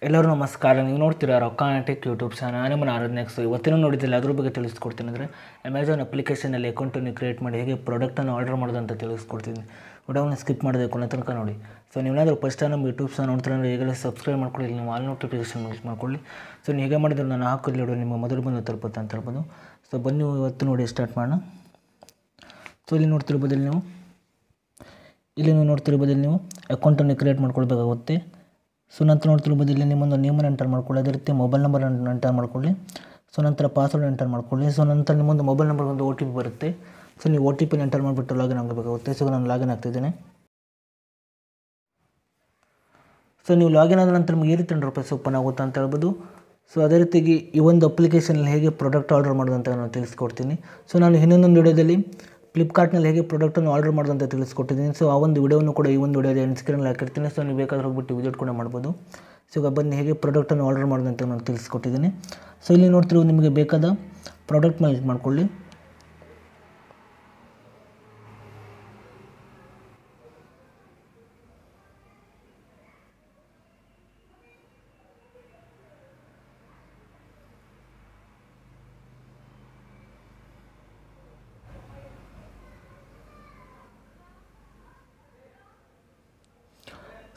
ಎಲ್ಲರೂ ನಮಸ್ಕಾರ. ನೀವು ನೋಡ್ತೀರಾ ರೊಕ್ಕಾನೆಟಿಕ್ ಯೂಟ್ಯೂಬ್ ಚಾನಲ್. ನಾನು ನಿಮ್ಮ ಆರಾಧನೆ. ಇವತ್ತಿನ ನೋಡಿದ್ದಿಲ್ಲ, ಅದ್ರ ಬಗ್ಗೆ ತಿಳಿಸ್ಕೊಡ್ತೀನಿ. ಅಂದರೆ ಅಮೆಝಾನ್ ಅಪ್ಲಿಕೇಶನಲ್ಲಿ ಅಕೌಂಟನ್ನು ಕ್ರಿಯೇಟ್ ಮಾಡಿ ಹೇಗೆ ಪ್ರಾಡಕ್ಟನ್ನು ಆರ್ಡರ್ ಮಾಡೋದು ಅಂತ ತಿಳಿಸ್ಕೊಡ್ತೀನಿ. ವಿಡಿಯೋವನ್ನು ಸ್ಕಿಪ್ ಮಾಡದೆ ಕೊನೆ ತನಕ ನೋಡಿ. ಸೊ ನೀವೇನಾದರೂ ಫಸ್ಟ್ ಟೈಮ್ ನಮ್ಮ ಯೂಟ್ಯೂಬ್ ಚಾನಲ್ ನೋಡ್ತಾರೆ ಅಂದರೆ ಈಗಲೇ ಸಬ್ಸ್ಕ್ರೈಬ್ ಮಾಡ್ಕೊಳ್ಳಿ, ನೀವು ಆಲ್ ನೋಟಿಫಿಕೇಷನ್ ಯೂಸ್ ಮಾಡ್ಕೊಳ್ಳಿ. ಸೊ ನೀವು ಹೇಗೆ ಮಾಡಿದ್ರೆ ನಾನು ಹಾಕಿಲ್ಲ ವಿಡಿಯೋ ನಿಮ್ಮ ಮೊದಲು ಬಂದು ತಲುಪುತ್ತೆ ಅಂತ ಹೇಳ್ಬೋದು. ಸೊ ಬನ್ನಿ ಇವತ್ತು ನೋಡಿ ಸ್ಟಾರ್ಟ್ ಮಾಡೋಣ. ಸೊ ಇಲ್ಲಿ ನೋಡ್ತಿರ್ಬೋದಿಲ್ಲ ನೀವು ಅಕೌಂಟನ್ನು ಕ್ರಿಯೇಟ್ ಮಾಡ್ಕೊಳ್ಬೇಕಾಗುತ್ತೆ. ಸೊ ನಂತರ ನೋಡ್ತಿರ್ಬೋದು ಇಲ್ಲಿ ನಿಮ್ಮೊಂದು ನೇಮನ್ನು ಎಂಟರ್ ಮಾಡ್ಕೊಳ್ಳಿ, ಅದೇ ರೀತಿ ಮೊಬೈಲ್ ನಂಬರ್ ಎಂಟರ್ ಮಾಡ್ಕೊಳ್ಳಿ. ಸೊ ನಂತರ ಪಾಸ್ವರ್ಡ್ ಎಂಟರ್ ಮಾಡ್ಕೊಳ್ಳಿ. ಸೊ ನಂತರ ನಿಮ್ಮೊಂದು ಮೊಬೈಲ್ ನಂಬರ್ ಒಂದು OTP ಬರುತ್ತೆ. ಸೊ ನೀವು OTPನ ಎಂಟರ್ ಮಾಡಿಬಿಟ್ಟು ಲಾಗಿನ್ ಆಗಬೇಕಾಗುತ್ತೆ. ಸೊ ನಾನು ಲಾಗಿನ್ ಆಗ್ತಿದ್ದೇನೆ. ಸೊ ನೀವು ಲಾಗಿನ್ ಆದ ನಂತರ ನಿಮಗೆ ಈ ರೀತಿ ₹100 ಓಪನ್ ಆಗುತ್ತೆ ಅಂತ ಹೇಳ್ಬೋದು. ಸೊ ಅದೇ ರೀತಿಯಾಗಿ ಈ ಒಂದು ಅಪ್ಲಿಕೇಶನಲ್ಲಿ ಹೇಗೆ ಪ್ರಾಡಕ್ಟ್ ಆರ್ಡರ್ ಮಾಡೋದು ಅಂತ ನಾನು ತಿಳಿಸ್ಕೊಡ್ತೀನಿ. ಸೊ ನಾನು ಇನ್ನೊಂದು ವಿಡಿಯೋದಲ್ಲಿ ಫ್ಲಿಪ್ಕಾರ್ಟ್ನಲ್ಲಿ ಹೇಗೆ ಪ್ರಾಡಕ್ಟನ್ನು ಆರ್ಡರ್ ಮಾಡೋದು ಅಂತ ತಿಳಿಸ್ಕೊಟ್ಟಿದ್ದೀನಿ. ಸೊ ಆ ಒಂದು ವಿಡಿಯೋವನ್ನು ಕೂಡ ಈ ಒಂದು ವಿಡಿಯೋದ ಎಂಡ್ ಸ್ಕ್ರೀನಲ್ಲಿ ಹಾಕಿರ್ತೀನಿ. ಸೊ ನೀವು ಬೇಕಾದ್ರೆ ಹೋಗ್ಬಿಟ್ಟು ವಿಸಿಟ್ ಕೂಡ ಮಾಡ್ಬೋದು. ಸೊ ಈಗ ಬನ್ನಿ ಹೇಗೆ ಪ್ರಾಡಕ್ಟನ್ನು ಆರ್ಡರ್ ಮಾಡೋದು ಅಂತ ನಾನು ತಿಳಿಸ್ಕೊಟ್ಟಿದ್ದೀನಿ. ಸೊ ಇಲ್ಲಿ ನೋಡ್ತಿರೋದು ನಿಮಗೆ ಬೇಕಾದ ಪ್ರಾಡಕ್ಟ್ ಮೇಲೆ ಕ್ಲಿಕ್ ಮಾಡ್ಕೊಳ್ಳಿ.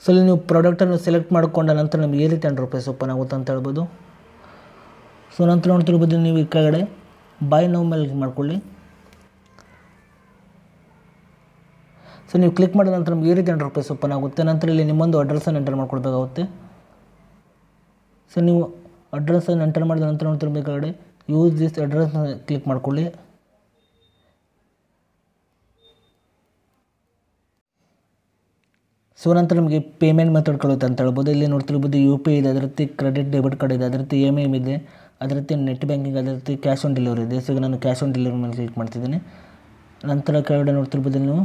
ಸೊ ಇಲ್ಲಿ ನೀವು ಪ್ರಾಡಕ್ಟನ್ನು ಸೆಲೆಕ್ಟ್ ಮಾಡಿಕೊಂಡ ನಂತರ ನಿಮಗೆ ಈ ರೀತಿ ₹100 ಓಪನ್ ಆಗುತ್ತೆ ಅಂತ ಹೇಳ್ಬೋದು. ಸೊ ನಂತರ ನೋಡ್ತಿರ್ಬೋದು ನೀವು ಈ ಕೆಳಗಡೆ ಬೈ ನೌ ಮೇಲೆ ಕ್ಲಿಕ್ ಮಾಡ್ಕೊಳ್ಳಿ. ಸೊ ನೀವು ಕ್ಲಿಕ್ ಮಾಡಿದ ನಂತರ ನಿಮಗೆ ಈ ರೀತಿ ₹100 ಓಪನ್ ಆಗುತ್ತೆ. ನಂತರ ಇಲ್ಲಿ ನಿಮ್ಮೊಂದು ಅಡ್ರೆಸ್ಸನ್ನು ಎಂಟರ್ ಮಾಡ್ಕೊಳ್ಬೇಕಾಗುತ್ತೆ. ಸೊ ನೀವು ಅಡ್ರೆಸ್ಸನ್ನು ಎಂಟರ್ ಮಾಡಿದ ನಂತರ ನೋಡ್ತಿರ್ಬೇಕು ಕೆಳಗಡೆ ಯೂಸ್ ದಿಸ್ ಅಡ್ರೆಸ್ನ ಕ್ಲಿಕ್ ಮಾಡ್ಕೊಳ್ಳಿ. ಸೊ ನಂತರ ನಿಮಗೆ ಪೇಮೆಂಟ್ ಮೆಥಡ್ ಕಳುತ್ತೆ ಅಂತ ಹೇಳ್ಬೋದು. ಇಲ್ಲಿ ನೋಡ್ತಿರ್ಬೋದು UPI ಇದೆ, ಅದೇ ರೀತಿ ಕ್ರೆಡಿಟ್ ಡೆಬಿಟ್ ಕಾರ್ಡ್ ಇದೆ, ಅದೇ ರೀತಿ EMI ಇದೆ, ಅದೇ ರೀತಿ ನೆಟ್ ಬ್ಯಾಂಕಿಂಗ್, ಅದೇ ರೀತಿ ಕ್ಯಾಶ್ ಆನ್ ಡೆಲಿವರಿ ಇದೆ. ಸೊ ಈಗ ನಾನು ಕ್ಯಾಶ್ ಆನ್ ಡೆಲಿವರಿ ಮೇಲೆ ಕ್ಲಿಕ್ ಮಾಡ್ತಿದ್ದೀನಿ. ನಂತರ ಕೆಳಗಡೆ ನೋಡ್ತಿರ್ಬೋದು ನೀವು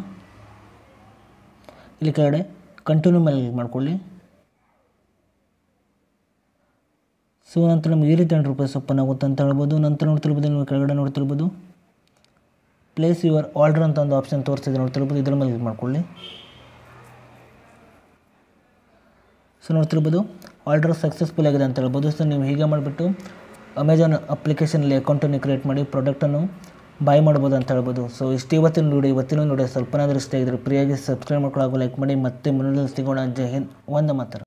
ಇಲ್ಲಿ ಕೆಳಗಡೆ ಕಂಟಿನ್ಯೂ ಮೇಲೆ ಕ್ಲಿಕ್ ಮಾಡ್ಕೊಳ್ಳಿ. ಸೊ ನಂತರ ನಿಮಗೆ ಈ ರೀತಿ ₹100 ಓಪನ್ ಆಗುತ್ತೆ ಅಂತ ಹೇಳ್ಬೋದು. ನಂತರ ನೋಡ್ತಿರ್ಬೋದು ನೀವು ಕೆಳಗಡೆ ನೋಡ್ತಿರ್ಬೋದು ಪ್ಲೇಸ್ ಯುವರ್ ಆರ್ಡರ್ ಅಂತ ಒಂದು ಆಪ್ಷನ್ ತೋರಿಸ್ತಿದೆ ನೋಡ್ತಿರ್ಬೋದು, ಇದರ ಮೇಲೆ ಕ್ಲಿಕ್ ಮಾಡ್ಕೊಳ್ಳಿ. ಸೊ ನೋಡ್ತಿರ್ಬೋದು ಆರ್ಡರ್ ಸಕ್ಸಸ್ಫುಲ್ ಆಗಿದೆ ಅಂತ ಹೇಳ್ಬೋದು. ಸೊ ನೀವು ಹೀಗೆ ಮಾಡಿಬಿಟ್ಟು ಅಮೆಝಾನ್ ಅಪ್ಲಿಕೇಶನಲ್ಲಿ ಅಕೌಂಟನ್ನು ಕ್ರಿಯೇಟ್ ಮಾಡಿ ಪ್ರಾಡಕ್ಟನ್ನು ಬೈ ಮಾಡ್ಬೋದು ಅಂತ ಹೇಳ್ಬೋದು. ಸೊ ಇಷ್ಟು ಇವತ್ತಿನ ನೋಡಿ ಸ್ವಲ್ಪನಾದರೂ ಇಷ್ಟ ಆಗಿದ್ರೆ ಫ್ರೀಯಾಗಿ ಸಬ್ಸ್ಕ್ರೈಬ್ ಮಾಡ್ಕೊಳ್ಳೋ, ಲೈಕ್ ಮಾಡಿ. ಮತ್ತೆ ಮುಂದಿನ ಸಿಗೋಣ. ಜೈ ಹಿಂದ್, ವಂದೇ ಮಾತರಂ.